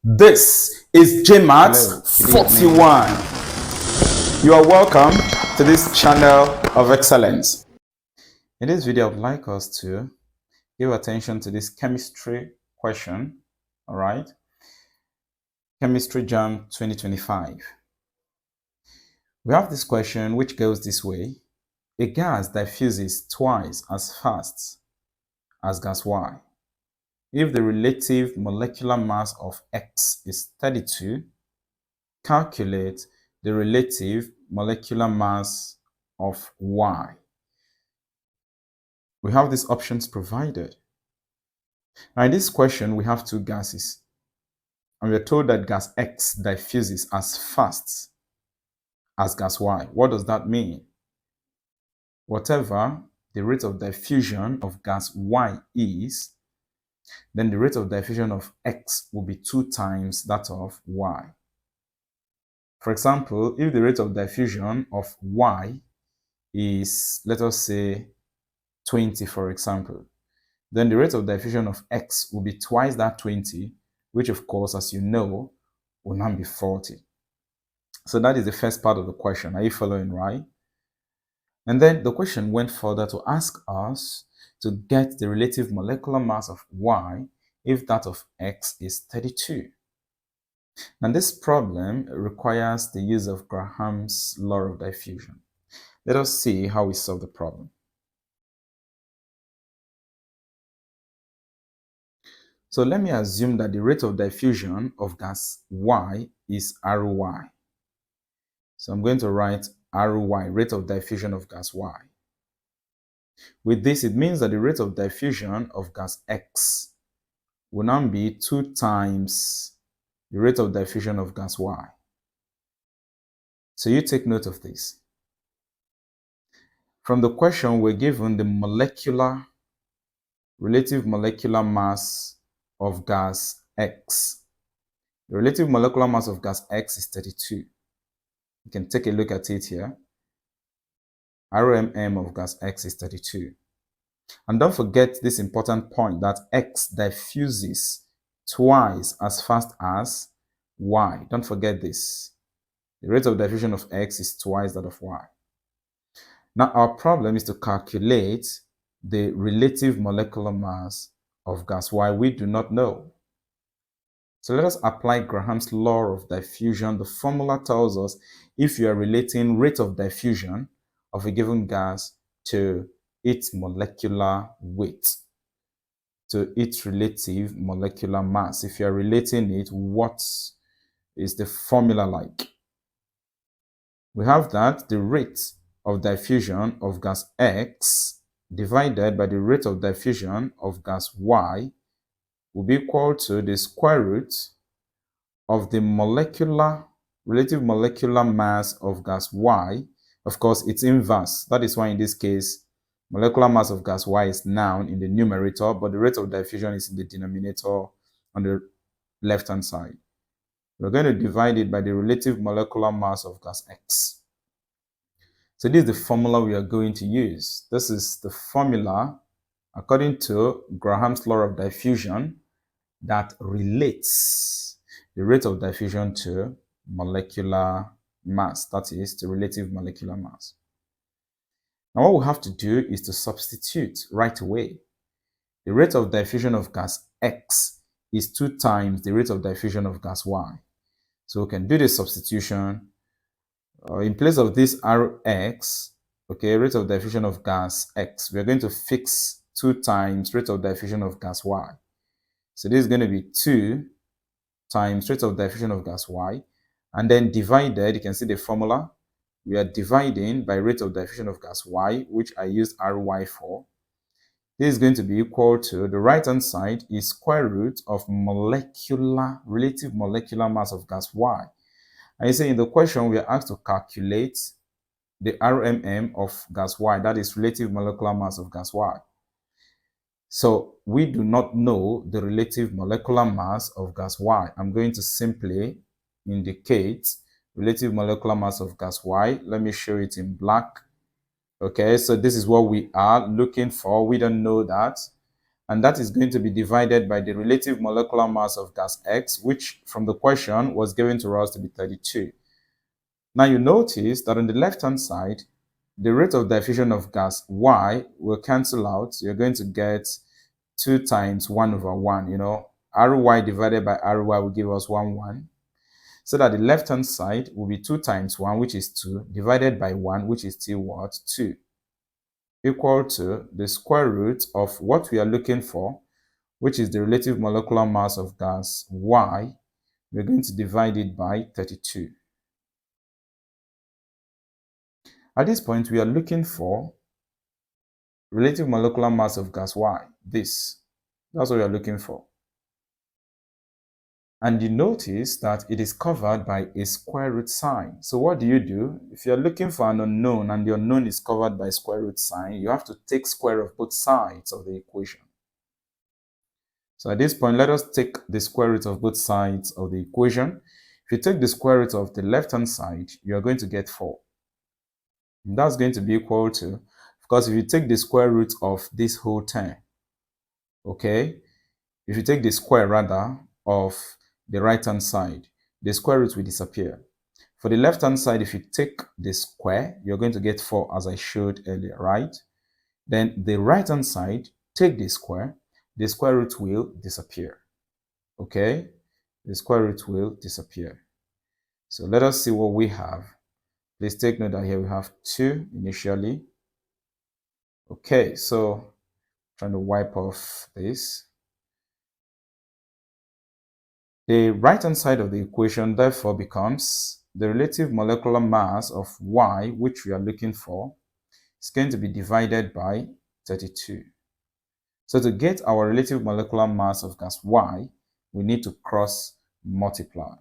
This is Jamb Waec 41. You are welcome to this channel of excellence. In this video, I'd like us to give attention to this chemistry question. All right, Chemistry Jamb 2025. We have this question which goes this way: a gas diffuses twice as fast as gas Y. If the relative molecular mass of X is 32, calculate the relative molecular mass of Y. We have these options provided. Now in this question, we have two gases, and we are told that gas X diffuses as fast as gas Y. What does that mean? Whatever the rate of diffusion of gas Y is, then the rate of diffusion of X will be 2 times that of Y. For example, if the rate of diffusion of Y is, let us say, 20, for example, then the rate of diffusion of X will be twice that 20, which of course, as you know, will now be 40. So that is the first part of the question. Are you following, right? And then the question went further to ask us to get the relative molecular mass of Y if that of X is 32. Now this problem requires the use of Graham's law of diffusion. Let us see how we solve the problem. So let me assume that the rate of diffusion of gas Y is RY. So I'm going to write RY, rate of diffusion of gas Y. With this, it means that the rate of diffusion of gas X will now be 2 times the rate of diffusion of gas Y. So you take note of this. From the question, we're given the relative molecular mass of gas X. The relative molecular mass of gas X is 32. You can take a look at it here. RMM of gas X is 32. And don't forget this important point that X diffuses twice as fast as Y. Don't forget this. The rate of diffusion of X is twice that of Y. Now our problem is to calculate the relative molecular mass of gas Y. We do not know. So let us apply Graham's law of diffusion. The formula tells us if you are relating rate of diffusion of a given gas to its molecular weight, to its relative molecular mass. If you are relating it, what is the formula like? We have that the rate of diffusion of gas X divided by the rate of diffusion of gas Y will be equal to the square root of the relative molecular mass of gas Y. Of course, it's inverse. That is why in this case, molecular mass of gas Y is noun in the numerator, but the rate of diffusion is in the denominator on the left-hand side. We're going to divide it by the relative molecular mass of gas X. So this is the formula we are going to use. This is the formula, according to Graham's law of diffusion, that relates the rate of diffusion to molecular mass, that is, to relative molecular mass. Now what we have to do is to substitute right away. The rate of diffusion of gas X is 2 times the rate of diffusion of gas Y. So we can do the substitution. In place of this Rx, okay, rate of diffusion of gas X, we're going to fix 2 times rate of diffusion of gas Y. So this is going to be 2 times rate of diffusion of gas Y, and then divided, you can see the formula. We are dividing by rate of diffusion of gas Y, which I used Ry for. This is going to be equal to, the right-hand side is square root of relative molecular mass of gas Y. And you see in the question, we are asked to calculate the RMM of gas Y, that is relative molecular mass of gas Y. So we do not know the relative molecular mass of gas Y. I'm going to simply indicate relative molecular mass of gas Y. Let me show it in black. Okay, so this is what we are looking for. We don't know that. and that is going to be divided by the relative molecular mass of gas X, which from the question was given to us to be 32. Now you notice that on the left-hand side, the rate of diffusion of gas Y will cancel out. You're going to get 2 times 1 over 1, Ry divided by Ry will give us 1, 1. So that the left-hand side will be 2 times 1, which is 2, divided by 1, which is still what? 2, equal to the square root of what we are looking for, which is the relative molecular mass of gas Y. We're going to divide it by 32. At this point, we are looking for relative molecular mass of gas Y. That's what we are looking for. And you notice that it is covered by a square root sign. So what do? If you're looking for an unknown and the unknown is covered by square root sign, you have to take square of both sides of the equation. So at this point, let us take the square root of both sides of the equation. If you take the square root of the left-hand side, you are going to get 4. And that's going to be equal to, because if you take the square root of this whole term, okay, if you take the square rather of the right-hand side, the square root will disappear. For the left-hand side, if you take the square, you're going to get 4 as I showed earlier, right? Then the right-hand side, take the square root will disappear, okay? The square root will disappear. So let us see what we have. Please take note that here we have 2 initially. Okay, so trying to wipe off this. The right-hand side of the equation therefore becomes the relative molecular mass of Y, which we are looking for, is going to be divided by 32. So to get our relative molecular mass of gas Y, we need to cross multiply.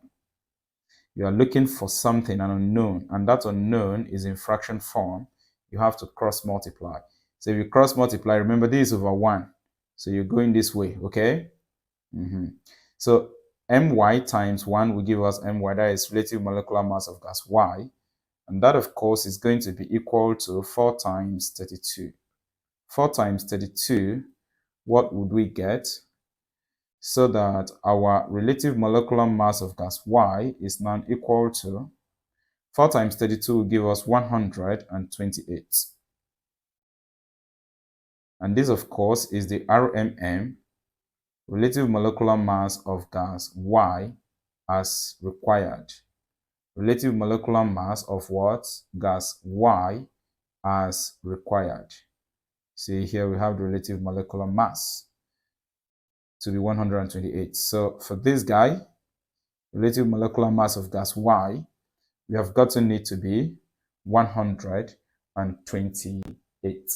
You are looking for something, an unknown, and that unknown is in fraction form. You have to cross multiply. So if you cross multiply, remember this is over 1. So you're going this way, okay? So My times 1 will give us My, that is relative molecular mass of gas Y. And that, of course, is going to be equal to 4 times 32. 4 times 32, what would we get? So that our relative molecular mass of gas Y is now equal to 4 times 32 will give us 128. And this, of course, is the RMM, relative molecular mass of gas Y, as required. Relative molecular mass of what? Gas Y as required. See here we have the relative molecular mass to be 128. So for this guy, relative molecular mass of gas Y, we have gotten it to be 128.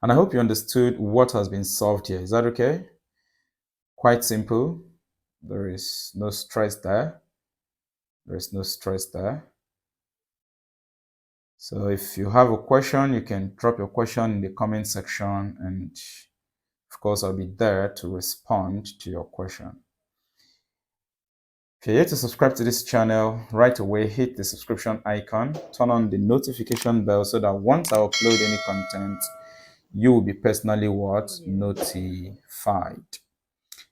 And I hope you understood what has been solved here. Is that okay? Quite simple. There is no stress there. There is no stress there. So if you have a question, you can drop your question in the comment section, and of course, I'll be there to respond to your question. If you're yet to subscribe to this channel, right away hit the subscription icon, turn on the notification bell so that once I upload any content, you will be personally notified.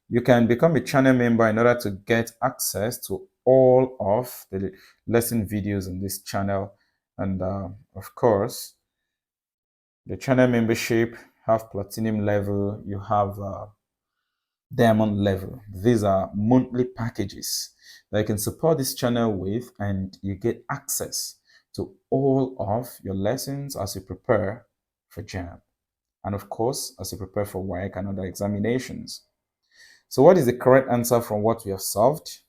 You can become a channel member in order to get access to all of the lesson videos on this channel. And of course, the channel membership have platinum level, you have diamond level. These are monthly packages that you can support this channel with, and you get access to all of your lessons as you prepare for Jamb, and of course as you prepare for WAEC and other examinations. So what is the correct answer from what we have solved?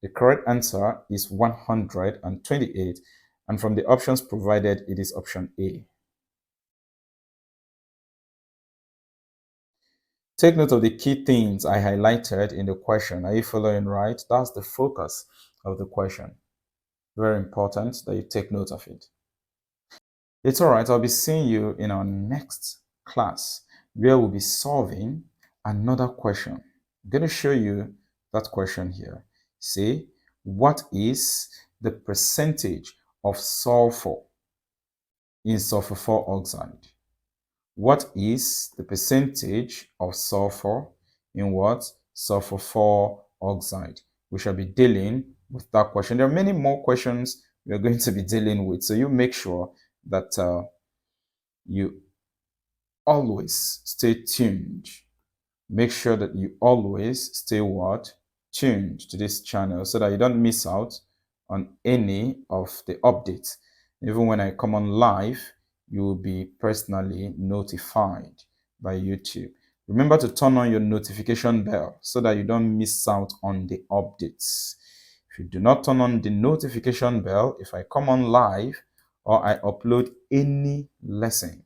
The correct answer is 128, and from the options provided, it is option A. Take note of the key things I highlighted in the question. Are you following right? That's the focus of the question. Very important that you take note of it. It's all right. I'll be seeing you in our next class where we'll be solving another question. I'm going to show you that question here. See, what is the percentage of sulfur in sulfur 4 oxide? What is the percentage of sulfur in what? Sulfur 4 oxide. We shall be dealing with that question. There are many more questions we are going to be dealing with, so you make sure that you always stay tuned. Make sure that you always stay what? Tuned to this channel so that you don't miss out on any of the updates. Even when I come on live, you will be personally notified by YouTube. Remember to turn on your notification bell so that you don't miss out on the updates. If you do not turn on the notification bell, if I come on live or I upload any lesson,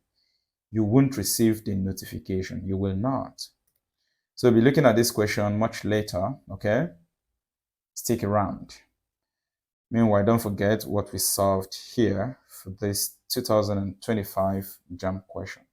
you won't receive the notification. You will not. So we'll be looking at this question much later, okay? Stick around. Meanwhile, don't forget what we solved here for this 2025 Jamb question.